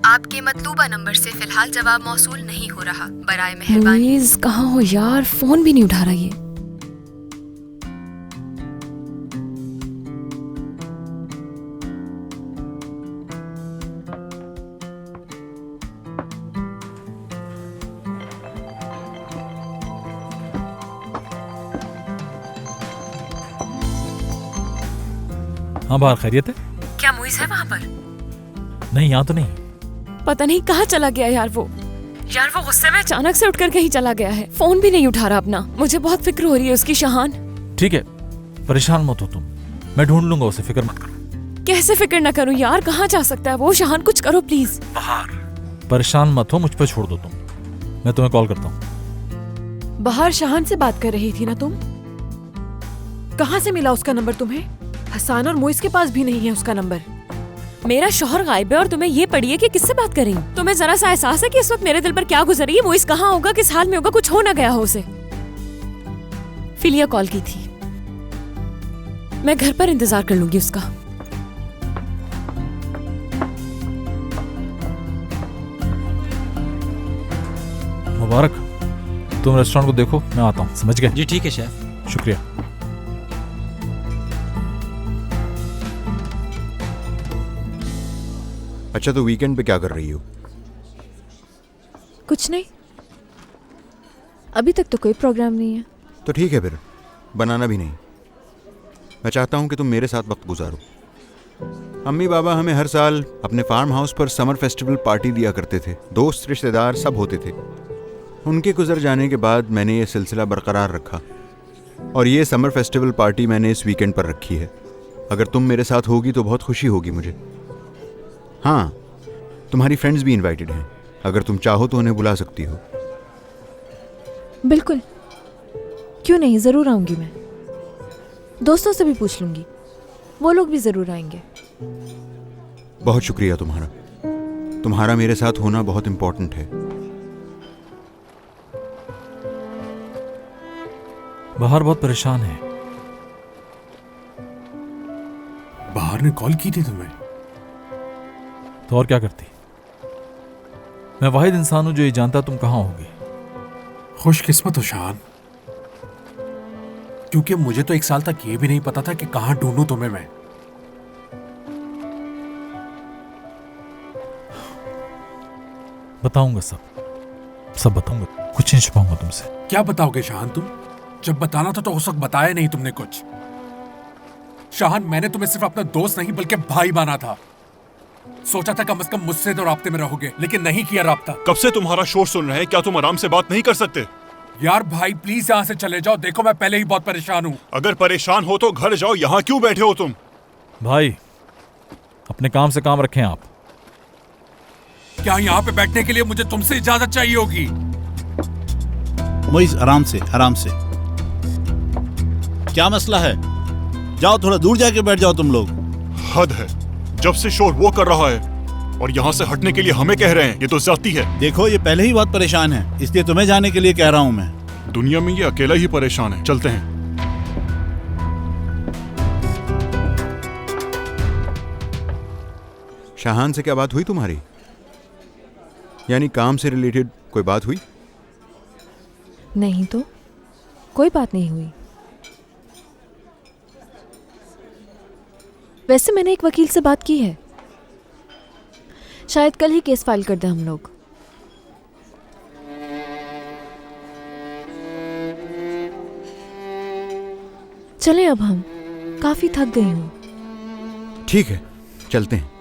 आपके मतलूबा नंबर से फिलहाल जवाब मौसूल नहीं हो रहा। बराए मेहरबानी। मुइज़ कहाँ हो यार, फोन भी नहीं उठा रहा ये। हाँ बाहर खैरियत है? क्या मुइज़ है वहाँ पर? नहीं यहाँ तो नहीं। पता नहीं कहाँ चला गया यार वो गुस्से में अचानक से उठकर कहीं चला गया है। फोन भी नहीं उठा रहा अपना। मुझे बहुत फिक्र हो रही है उसकी शाहान। ठीक है परेशान मत हो तुम, मैं ढूंढ लूंगा उसे, फिक्र मत करो। कैसे फिक्र न करूं यार, कहाँ जा सकता है वो? शाहान कुछ करो प्लीज। बाहर परेशान मत हो, मुझ पर छोड़ दो तुम, मैं तुम्हें कॉल करता हूँ। बाहर शाहान से बात कर रही थी ना तुम? कहाँ से मिला उसका नंबर तुम्हें? हसान और मोइस के पास भी नहीं है उसका नंबर। मेरा शौहर गायब है और तुम्हें ये पड़ी है कि किससे बात कर रही हूँ? तुम्हें जरा सा एहसास है कि इस वक्त मेरे दिल पर क्या गुजर रही है? मोइस कहाँ होगा, किस हाल में होगा? कुछ हो ना गया हो उसे। फिलिया कॉल की थी, मैं घर पर इंतजार कर लूंगी उसका। मुबारक, तुम रेस्टोरेंट को देखो, मैं आता हूँ। समझ गए? जी ठीक है शेफ। शुक्रिया। अच्छा तो वीकेंड पे क्या कर रही हो? कुछ नहीं, अभी तक तो कोई प्रोग्राम नहीं है। तो ठीक है फिर, बनाना भी नहीं। मैं चाहता हूँ कि तुम मेरे साथ वक्त गुजारो। अम्मी बाबा हमें हर साल अपने फार्म हाउस पर समर फेस्टिवल पार्टी दिया करते थे। दोस्त रिश्तेदार सब होते थे। उनके गुजर जाने के बाद मैंने ये सिलसिला बरकरार रखा और ये समर फेस्टिवल पार्टी मैंने इस वीकेंड पर रखी है। अगर तुम मेरे साथ होगी तो बहुत खुशी होगी मुझे। हाँ, तुम्हारी फ्रेंड्स भी इनवाइटेड हैं, अगर तुम चाहो तो उन्हें बुला सकती हो। बिल्कुल, क्यों नहीं, जरूर आऊंगी। मैं दोस्तों से भी पूछ लूंगी, वो लोग भी जरूर आएंगे। बहुत शुक्रिया तुम्हारा। तुम्हारा मेरे साथ होना बहुत इम्पोर्टेंट है। बाहर बहुत परेशान है। बाहर ने कॉल की थी तुम्हें? तो और क्या करती? मैं वाहिद इंसान हूं जो ये जानता तुम कहां होगे। खुशकिस्मत हो शान, क्योंकि मुझे तो एक साल तक ये भी नहीं पता था कि कहां ढूंढूं तुम्हें मैं। बताऊंगा, सब बताऊंगा, कुछ नहीं छुपाऊंगा तुमसे। क्या बताओगे शाहान तुम? जब बताना था तो उस वक्त बताया नहीं तुमने कुछ। शाहान, मैंने तुम्हें सिर्फ अपना दोस्त नहीं बल्कि भाई माना था। सोचा था कम से कम मुझसे तो राब्ते में रहोगे, लेकिन नहीं किया राब्ता। कब से तुम्हारा शोर सुन रहे हैं, क्या तुम आराम से बात नहीं कर सकते? यार भाई प्लीज यहाँ से चले जाओ, देखो मैं पहले ही बहुत परेशान हूँ। अगर परेशान हो तो घर जाओ, यहाँ क्यों बैठे हो तुम? भाई अपने काम से काम रखें आप। क्या यहाँ पे बैठने के लिए मुझे तुमसे इजाजत चाहिए होगी? मोइस आराम से, आराम से। क्या मसला है? जाओ थोड़ा दूर जाके बैठ जाओ तुम लोग। हद है, जब से शोर वो कर रहा है और यहाँ से हटने के लिए हमें कह रहे हैं, ये तो ज्यादती है। देखो ये पहले ही बहुत परेशान है, इसलिए तुम्हें जाने के लिए कह रहा हूँ मैं। दुनिया में ये अकेला ही परेशान है। चलते हैं। शाहान से क्या बात हुई तुम्हारी? यानी काम से रिलेटेड कोई बात हुई? नहीं तो कोई बात नहीं हुई। वैसे मैंने एक वकील से बात की है, शायद कल ही केस फाइल कर दें हम लोग। चलें अब, हम काफी थक गई हूं। ठीक है, चलते हैं।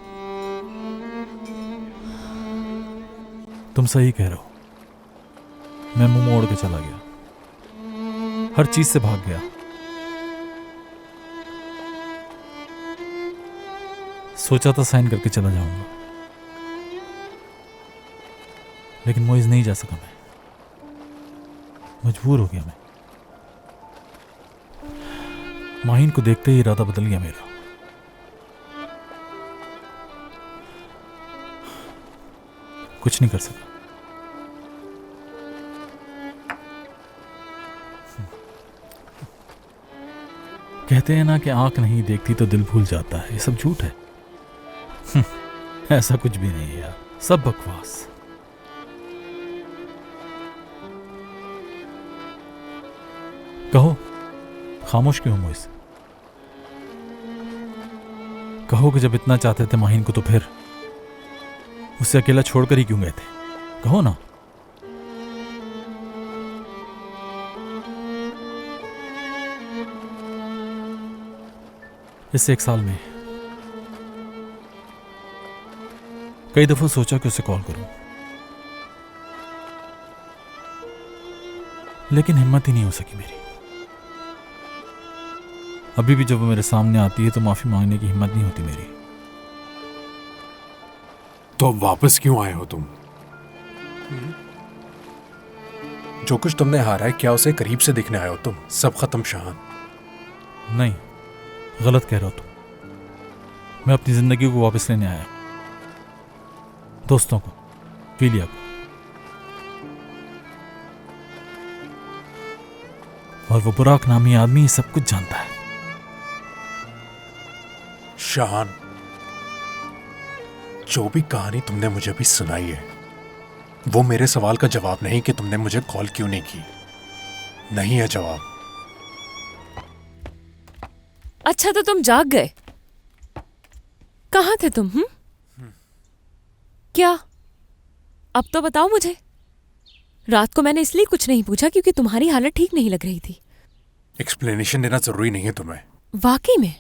तुम सही कह रहे हो, मैं मुंह मोड़ के चला गया, हर चीज से भाग गया। सोचा था साइन करके चला जाऊंगा, लेकिन मोइज नहीं जा सका। मैं मजबूर हो गया। मैं माहिन को देखते ही इरादा बदल गया मेरा। कुछ नहीं कर सका। कहते हैं ना कि आंख नहीं देखती तो दिल भूल जाता है, ये सब झूठ है। ऐसा कुछ भी नहीं है यार, सब बकवास। कहो, खामोश क्यों हो मोइस? कहो कि जब इतना चाहते थे माहिन को तो फिर उसे अकेला छोड़कर ही क्यों गए थे? कहो ना। इस 1 साल में कई दफा सोचा कि उसे कॉल करूं, लेकिन हिम्मत ही नहीं हो सकी मेरी। अभी भी जब वो मेरे सामने आती है तो माफी मांगने की हिम्मत नहीं होती मेरी। तो अब वापस क्यों आए हो तुम? जो कुछ तुमने हारा है, क्या उसे करीब से देखने आए हो तुम? सब खत्म शाहान। नहीं, गलत कह रहे हो तुम। मैं अपनी जिंदगी को वापस लेने आया, दोस्तों को, फीलिया को, और वो बुराक नामी आदमी सब कुछ जानता है। शाहान, जो भी कहानी तुमने मुझे अभी सुनाई है वो मेरे सवाल का जवाब नहीं कि तुमने मुझे कॉल क्यों नहीं की। नहीं है जवाब। अच्छा तो तुम जाग गए? कहाँ थे तुम? क्या? अब तो बताओ मुझे। रात को मैंने इसलिए कुछ नहीं पूछा क्योंकि तुम्हारी हालत ठीक नहीं लग रही थी। एक्सप्लेनेशन देना जरूरी नहीं है तुम्हें। वाकई में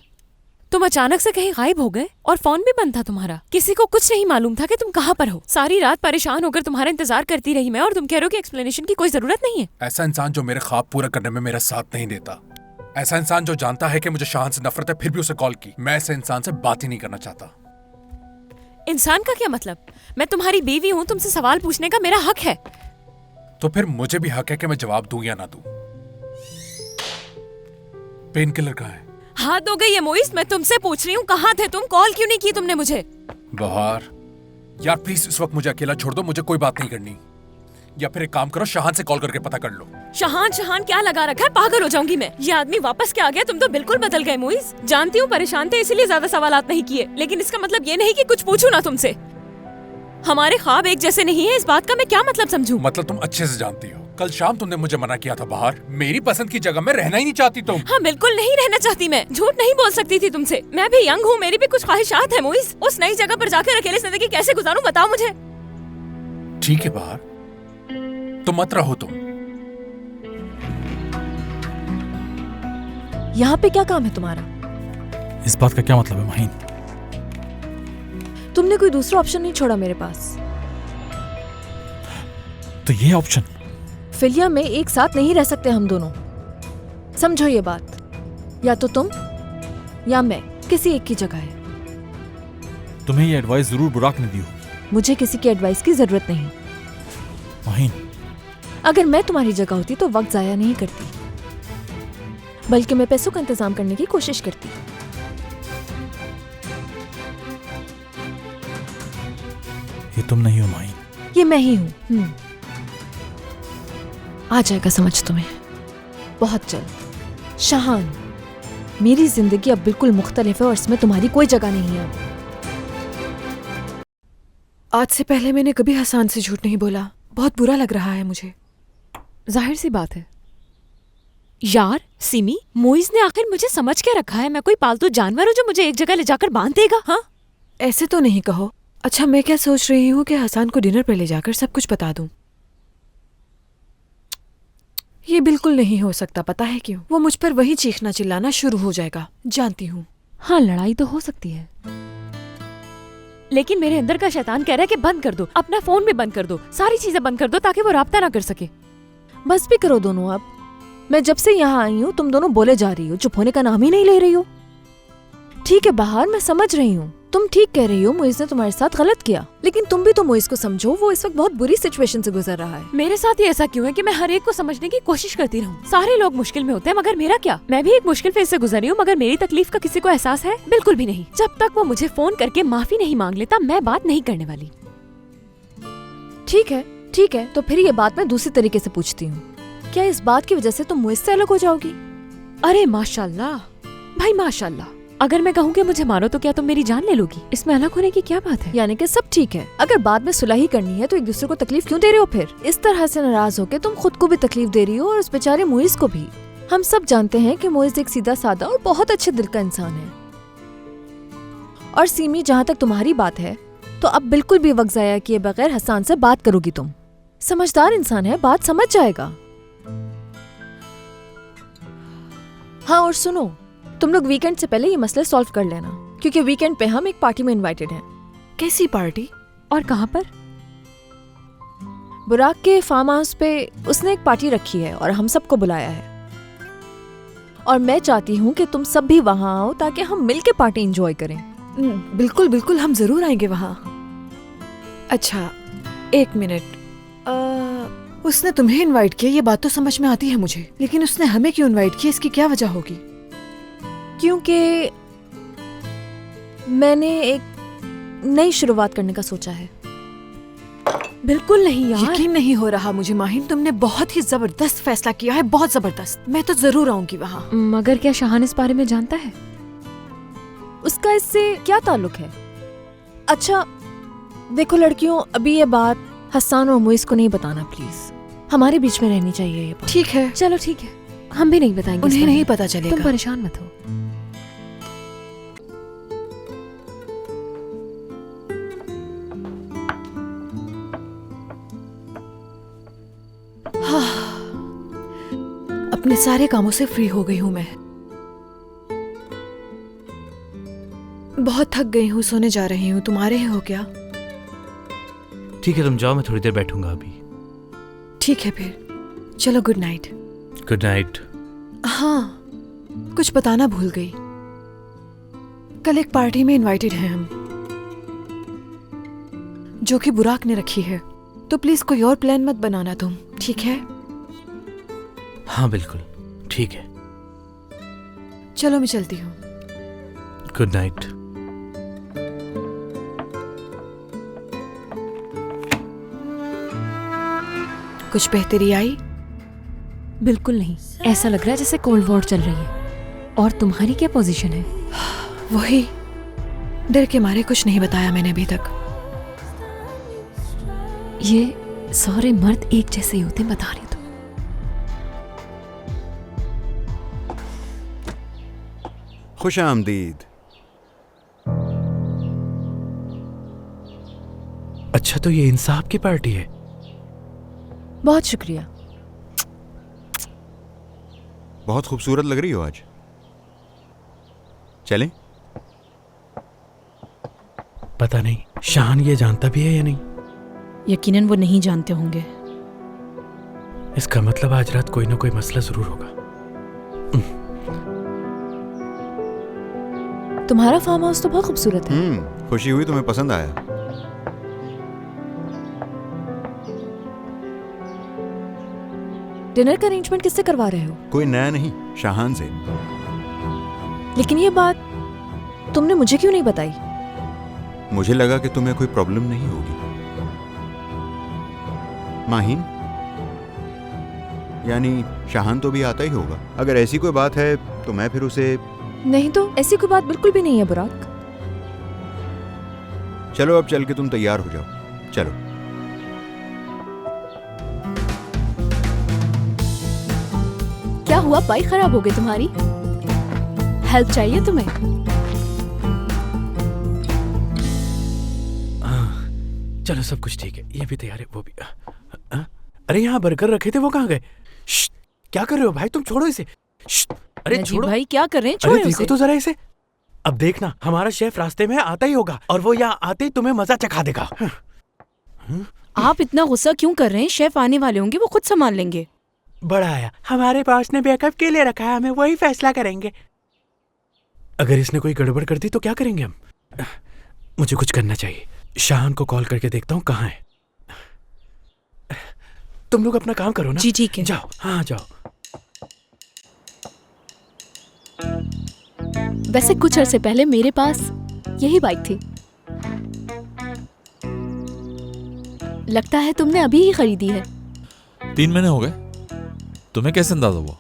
तुम अचानक से कहीं गायब हो गए और फोन भी बंद था तुम्हारा। किसी को कुछ नहीं मालूम था कि तुम कहाँ पर हो। सारी रात परेशान होकर तुम्हारा इंतजार करती रही मैं, और तुम कह रहे हो कि एक्सप्लेनेशन की कोई जरूरत नहीं है। ऐसा इंसान जो मेरे ख्वाब पूरा करने में मेरा साथ नहीं देता, ऐसा इंसान जो जानता है कि मुझे शाहान से नफरत है फिर भी उसे कॉल की, मैं ऐसे इंसान से बात ही नहीं करना चाहता। इंसान का क्या मतलब? मैं तुम्हारी बीवी हूँ, तुमसे सवाल पूछने का मेरा हक है। तो फिर मुझे भी हक है कि मैं जवाब दूं या ना दूं। पेन किलर कहाँ है? हाथ हो गई है मोइस, मैं तुमसे पूछ रही हूँ कहाँ थे तुम? कॉल क्यों नहीं की तुमने मुझे? बहार, यार प्लीज इस वक्त मुझे अकेला छोड़ दो, मुझे कोई बात नहीं करनी। या फिर एक काम करो, शाहान से कॉल करके पता कर लो। शाहान क्या लगा रखा है? पागल हो जाऊंगी मैं। ये आदमी वापस क्या आ गया? तुम तो बिल्कुल बदल गए मोइस। जानती हूँ परेशान थे इसीलिए ज्यादा सवालात नहीं किए, लेकिन इसका मतलब ये नहीं कि कुछ पूछूं ना तुमसे। हमारे ख्वाब एक जैसे नहीं है, इस बात का मैं क्या मतलब समझूं? मतलब तुम अच्छे से जानती हो, कल शाम तुमने मुझे मना किया था बाहर। मेरी पसंद की जगह में रहना ही नहीं चाहती तुम। हाँ बिल्कुल नहीं रहना चाहती मैं। झूठ नहीं बोल सकती थी तुमसे। मैं भी यंग हूँ, मेरी भी कुछ ख्वाहिशात है मोइस। उस नई जगह पर जाकर अकेले जिंदगी कैसे गुजारूं बताओ मुझे। ठीक है बाहर, तो मत रहो तुम। यहाँ पे क्या काम है तुम्हारा? इस बात का क्या मतलब है माहिन? तुमने कोई दूसरा ऑप्शन नहीं छोड़ा मेरे पास? तो ये ऑप्शन? फिलिया में एक साथ नहीं रह सकते हम दोनों, समझो ये बात। या तो तुम या मैं, किसी एक की जगह है। तुम्हें ये एडवाइस जरूर बुराक ने दी हो। मुझे किसी की एडवाइस की जरूरत नहीं। माहिन, अगर मैं तुम्हारी जगह होती तो वक्त जाया नहीं करती, बल्कि मैं पैसों का इंतजाम करने की कोशिश करती। ये तुम नहीं हो माहिन, ये मैं ही हूँ। आ जाएगा समझ तुम्हें बहुत जल्द। शाहान, मेरी जिंदगी अब बिल्कुल मुख्तलिफ है और इसमें तुम्हारी कोई जगह नहीं है। आज से पहले मैंने कभी हसान से झूठ नहीं बोला। बहुत बुरा लग रहा है मुझे। जाहिर सी बात है यार। सिमी, मोइज ने आखिर मुझे समझ के रखा है? मैं कोई पालतू जानवर हूँ जो मुझे एक जगह ले जाकर बांध देगा? हाँ, ऐसे तो नहीं कहो। अच्छा, मैं क्या सोच रही हूँ कि हसान को डिनर पे ले जाकर सब कुछ बता दूं। ये बिल्कुल नहीं हो सकता, पता है क्यों? वो मुझ पर वही चीखना चिल्लाना शुरू हो जाएगा, जानती हूँ। हाँ, लड़ाई तो हो सकती है, लेकिन मेरे अंदर का शैतान कह रहा है कि बंद कर दो, अपना फोन भी बंद कर दो, सारी चीजें बंद कर दो ताकि वो राब्ता ना कर सके। बस भी करो दोनों अब। मैं जब से यहाँ आई हूँ तुम दोनों बोले जा रही हो, चुप होने का नाम ही नहीं ले रही हो। ठीक है बाहर, मैं समझ रही हूँ, तुम ठीक कह रही हो, मोइज ने तुम्हारे साथ गलत किया, लेकिन तुम भी तो मोइज को समझो। वो इस वक्त बहुत बुरी सिचुएशन से गुजर रहा है। मेरे साथ ही ऐसा क्यों है कि मैं हर एक को समझने की कोशिश करती रहूं? सारे लोग मुश्किल में होते हैं, मगर मेरा क्या? मैं भी एक मुश्किल फेज से गुजरी हूँ, मगर मेरी तकलीफ का किसी को एहसास है? बिल्कुल भी नहीं। जब तक वो मुझे फोन करके माफी नहीं मांग लेता, मैं बात नहीं करने वाली। ठीक है, तो फिर ये बात मैं दूसरी तरीके से पूछती हूँ। क्या इस बात की वजह से तुम मोइज से अलग हो जाओगी? अरे माशाल्लाह भाई माशाल्लाह, अगर मैं कहूँ कि मुझे मारो तो क्या तुम मेरी जान ले लोगी? इसमें अलग होने की क्या बात है? यानी कि सब ठीक है। अगर बाद में सुलह ही करनी है तो एक दूसरे को तकलीफ क्यों दे रहे हो फिर? इस तरह से नाराज होके तुम खुद को भी तकलीफ दे रही हो और उस बेचारे मुइज को भी। हम सब जानते हैं कि मुइज एक सीधा साधा और बहुत अच्छे दिल का इंसान है। और सीमी, जहाँ तक तुम्हारी बात है तो अब बिल्कुल भी वक्त जाया किए बगैर हसन से बात करोगी तुम। समझदार इंसान है, बात समझ जाएगा। हाँ, और सुनो, तुम लोग वीकेंड से पहले ये मसले सॉल्व कर लेना, क्योंकि वीकेंड पे हम एक पार्टी में इनवाइटेड हैं। कैसी पार्टी और कहाँ पर? बुराक के फार्म हाउस पे उसने एक पार्टी रखी है और हम सबको बुलाया है। और मैं चाहती हूँ कि तुम सब भी वहाँ आओ ताकि हम मिलके पार्टी एंजॉय करें। बिल्कुल बिल्कुल, हम जरूर आएंगे वहाँ। अच्छा, एक मिनट, उसने तुम्हें इनवाइट किया, ये बात तो समझ में आती है मुझे, लेकिन उसने हमें क्यों इनवाइट किया, इसकी क्या वजह होगी? क्योंकि मैंने एक नई शुरुआत करने का सोचा है। बिल्कुल नहीं यार, यकीन नहीं हो रहा मुझे माहिन, तुमने बहुत ही जबरदस्त फैसला किया है, बहुत जबरदस्त। मैं तो जरूर आऊंगी वहाँ। मगर क्या शाहान इस बारे में जानता है? उसका इससे क्या ताल्लुक है? अच्छा देखो लड़कियों, अभी ये बात हसन और मुइज को नहीं बताना प्लीज। हमारे बीच में रहनी चाहिए ये बात। ठीक है, चलो ठीक है, हम भी नहीं बताएंगे। उन्हें नहीं पता चलेगा। तुम परेशान मत हो। अपने सारे कामों से फ्री हो गई हूँ मैं। बहुत थक गई हूँ, सोने जा रही हूँ। तुम आ रहे हो क्या? ठीक है, तुम जाओ, मैं थोड़ी देर बैठूंगा अभी। ठीक है फिर, चलो, गुड नाइट। Good night. हाँ, कुछ बताना भूल गई। कल एक पार्टी में इनवाइटेड हैं हम, जो कि बुराक ने रखी है, तो प्लीज कोई और प्लान मत बनाना तुम, ठीक है? हाँ बिल्कुल ठीक है। चलो मैं चलती हूँ। Good night. कुछ बेहतरी आई? बिल्कुल नहीं, ऐसा लग रहा है जैसे कोल्ड वॉर चल रही है। और तुम्हारी क्या पोजीशन है? वही, डर के मारे कुछ नहीं बताया मैंने अभी तक। ये सारे मर्द एक जैसे ही होते, बता रही हूँ। खुश आमदीद। अच्छा, तो ये इंसाफ की पार्टी है? बहुत शुक्रिया। बहुत खूबसूरत लग रही हो आज। चलें? पता नहीं शाहान ये जानता भी है या नहीं। यकीनन वो नहीं जानते होंगे। इसका मतलब आज रात कोई ना कोई मसला जरूर होगा। तुम्हारा फार्म हाउस तो बहुत खूबसूरत है। खुशी हुई तुम्हें पसंद आया। डिनर का अरेंजमेंट किससे करवा रहे हो? कोई नया नहीं, शाहान से। लेकिन ये बात तुमने मुझे क्यों नहीं बताई? मुझे लगा कि तुम्हें कोई प्रॉब्लम नहीं होगी। माहिन, यानी शाहान तो भी आता ही होगा। अगर ऐसी कोई बात है तो मैं फिर उसे... नहीं तो ऐसी कोई बात बिल्कुल भी नहीं है बुराक। चलो अब चल के तुम तैयार हो जाओ। चलो। क्या हुआ, बाइक खराब हो गई तुम्हारी? हेल्प चाहिए तुम्हें? चलो सब कुछ ठीक है, ये भी तैयार है, वो भी। अरे यहाँ बर्गर रखे थे, वो कहाँ गए? क्या कर रहे हो भाई, तुम छोड़ो इसे। अरे छोड़ो भाई, क्या कर रहे हैं? अरे देखो तो जरा इसे। अब देखना, हमारा शेफ रास्ते में आता ही होगा और वो यहाँ आते ही तुम्हें मजा चखा देगा। आप इतना गुस्सा क्यों कर रहे हैं? शेफ आने वाले होंगे, वो खुद संभाल लेंगे। बड़ा आया, हमारे पास ने बैकअप के लिए रखा है, हमें वही फैसला करेंगे। अगर इसने कोई गड़बड़ कर दी तो क्या करेंगे हम? मुझे कुछ करना चाहिए। शाहान को कॉल करके देखता हूँ कहाँ है। तुम लोग अपना काम करो ना। जी ठीक है, जाओ। हाँ जाओ। वैसे कुछ अरसे पहले मेरे पास यही बाइक थी। लगता है तुमने अभी ही खरीदी है। 3 महीने हो गए। तुम्हें कैसे अंदाजा हुआ?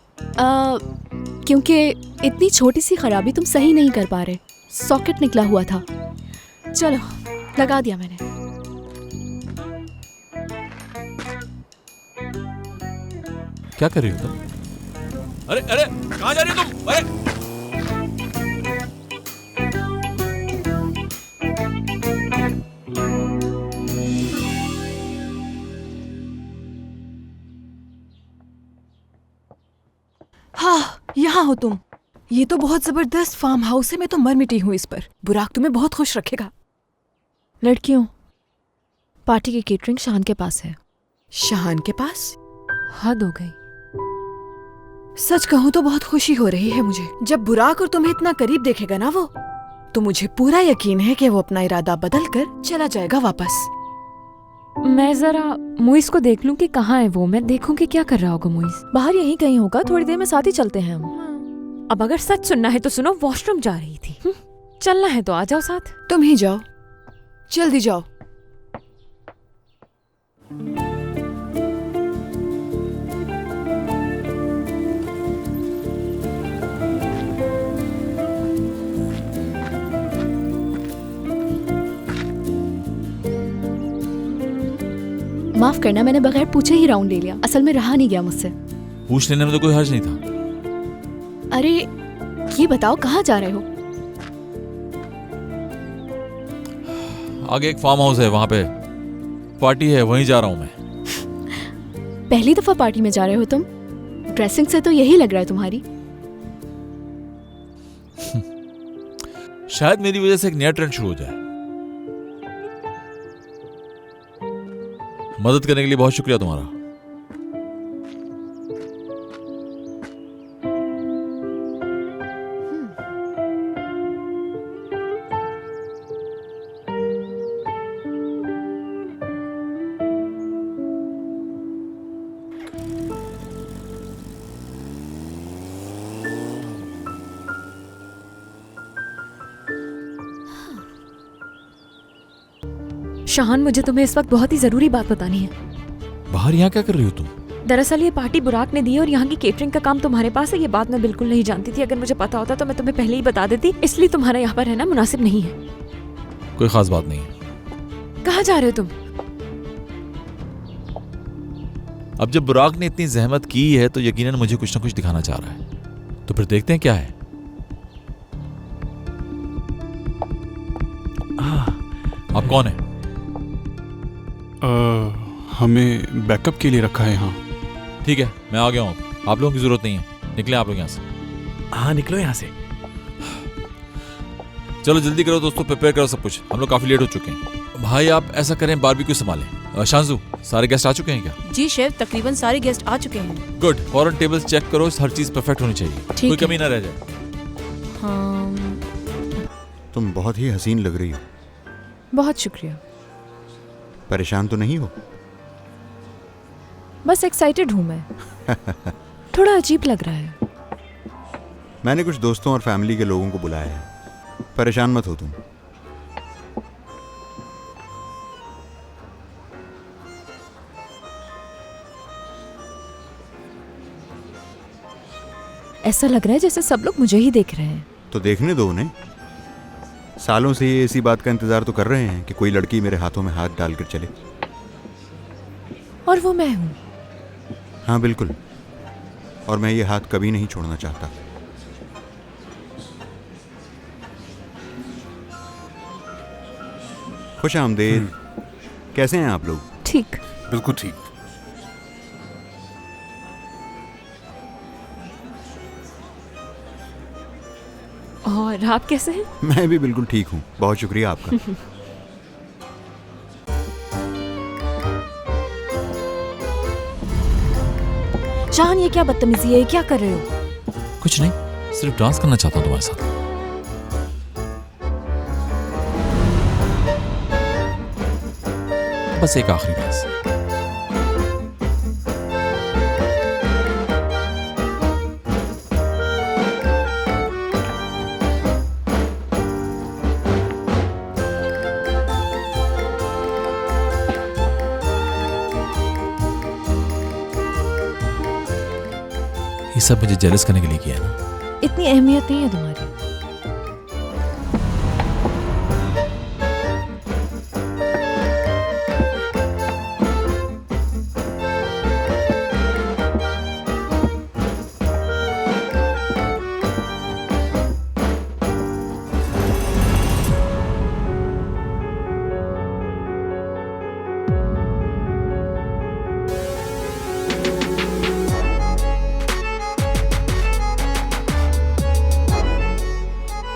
क्योंकि इतनी छोटी सी खराबी तुम सही नहीं कर पा रहे। सॉकेट निकला हुआ था। चलो, लगा दिया मैंने। क्या कर रही हो तुम? अरे अरे कहाँ जा रही हो तुम? अरे हाँ, यहाँ हो तुम। ये तो बहुत जबरदस्त फार्म हाउस है। मैं तो मर मिटी हूँ इस पर। बुराक तुम्हें बहुत खुश रखेगा। लड़कियों, पार्टी की केटरिंग शान के पास है। शाहान के पास? हद हो गई। सच कहूँ तो बहुत खुशी हो रही है मुझे। जब बुराक और तुम्हें इतना करीब देखेगा ना वो, तो मुझे पूरा यकीन है कि वो अपना इरादा बदल कर चला जाएगा वापस। मैं जरा मुइस को देख लूं कि कहाँ है वो। मैं देखूं कि क्या कर रहा होगा मुइस। बाहर यहीं कहीं होगा, थोड़ी देर में साथ ही चलते हैं हम। अब अगर सच सुनना है तो सुनो, वॉशरूम जा रही थी। चलना है तो आ जाओ साथ। तुम ही जाओ, जल्दी जाओ। माफ करना, मैंने बगैर पूछे ही राउंड ले लिया। असल में रहा नहीं गया मुझसे। पूछ लेने में तो कोई हर्ज नहीं था। अरे ये बताओ, कहाँ जा रहे हो? आगे एक फार्म हाउस है, वहां पे पार्टी है, वहीं जा रहा हूं मैं। पहली दफा पार्टी में जा रहे हो तुम? ड्रेसिंग से तो यही लग रहा है तुम्हारी। शायद मेरी वजह से एक नया ट्रेंड शुरू हो जाए। मदद करने के लिए बहुत शुक्रिया तुम्हारा। शाहान, मुझे तुम्हें इस वक्त बहुत ही जरूरी बात बतानी है। बाहर यहाँ क्या कर रही हो तुम? दरअसल ये पार्टी बुराक ने दी है और यहाँ की केटरिंग का काम तुम्हारे पास है। ये बात मैं बिल्कुल नहीं जानती थी। अगर मुझे पता होता तो मैं तुम्हें पहले ही बता देती। इसलिए तुम्हारा यहाँ पर रहना मुनासिब नहीं है। कोई खास बात नहीं है। कहाँ जा रहे हो तुम? अब जब बुराक ने इतनी जहमत की है तो यकीनन मुझे कुछ ना कुछ दिखाना चाह रहा है। तो फिर देखते हैं क्या है। आप कौन है? हमें बैकअप के लिए रखा है यहाँ। ठीक है, मैं आ गया हूँ। आप लोगों की जरूरत नहीं है। निकले आप लोग यहाँ से। हाँ, निकलो यहाँ से। चलो जल्दी करो दोस्तों, प्रिपेयर करो सब कुछ। हम लोग काफी लेट हो चुके हैं। भाई आप ऐसा करें, बारबेक्यू संभालें। शांजू, सारे गेस्ट आ चुके हैं क्या? जी शेफ, तकरीबन सारे गेस्ट आ चुके हैं। गुड। फौरन टेबल्स चेक करो, हर चीज परफेक्ट होनी चाहिए, कोई कमी ना रह जाए। तुम बहुत ही हसीन लग रही हो। बहुत शुक्रिया। परेशान तो नहीं हो? बस एक्साइटेड हूँ मैं। थोड़ा अजीब लग रहा है। मैंने कुछ दोस्तों और फैमिली के लोगों को बुलाया है। परेशान मत हो तुम। ऐसा लग रहा है जैसे सब लोग मुझे ही देख रहे हैं। तो देखने दो उन्हें। सालों से ये इसी बात का इंतजार तो कर रहे हैं कि कोई लड़की मेरे हाथों में हाथ डालकर चले। और वो मैं हूं। हाँ बिल्कुल। और मैं ये हाथ कभी नहीं छोड़ना चाहता। खुश आमदेद। कैसे हैं आप लोग? ठीक। बिल्कुल ठीक। और आप कैसे हैं? मैं भी बिल्कुल ठीक हूँ। बहुत शुक्रिया आपका। शाहान, ये क्या बदतमीजी है? क्या कर रहे हो? कुछ नहीं, सिर्फ डांस करना चाहता हूँ तुम्हारे साथ। बस एक आखिरी डांस। ये सब मुझे जेलस करने के लिए किया है ना? इतनी अहमियत नहीं है तुम्हारी।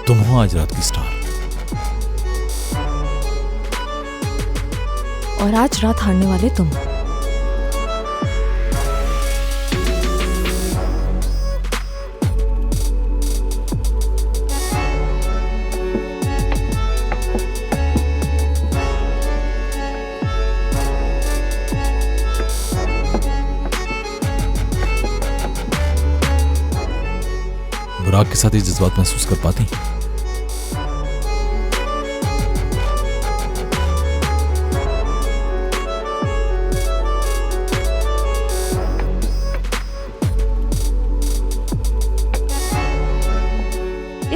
तुम हो आज रात की स्टार। और आज रात हारने वाले तुम। बुराक के साथ ये जज्बात महसूस कर पाती?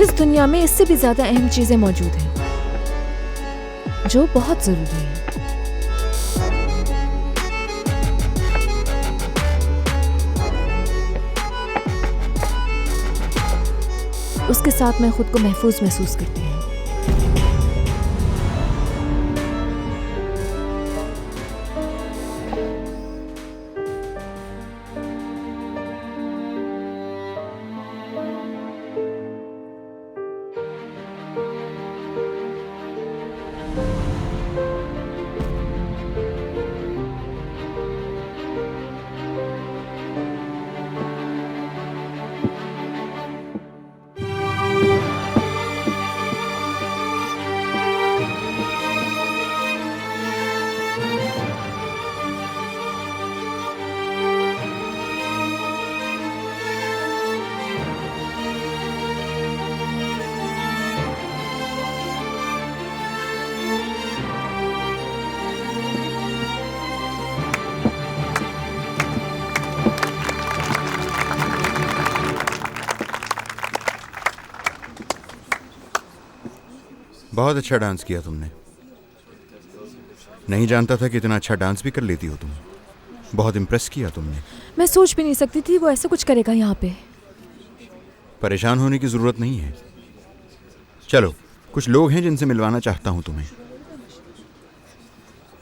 इस दुनिया में इससे भी ज्यादा अहम चीजें मौजूद हैं जो बहुत जरूरी हैं। उसके साथ मैं खुद को महफूज महसूस करती हूँ। बहुत अच्छा डांस किया तुमने। नहीं जानता था कि इतना अच्छा डांस भी कर लेती हो तुम। बहुत इम्प्रेस किया तुमने। मैं सोच भी नहीं सकती थी वो ऐसा कुछ करेगा यहाँ पे। परेशान होने की जरूरत नहीं है। चलो, कुछ लोग हैं जिनसे मिलवाना चाहता हूँ तुम्हें।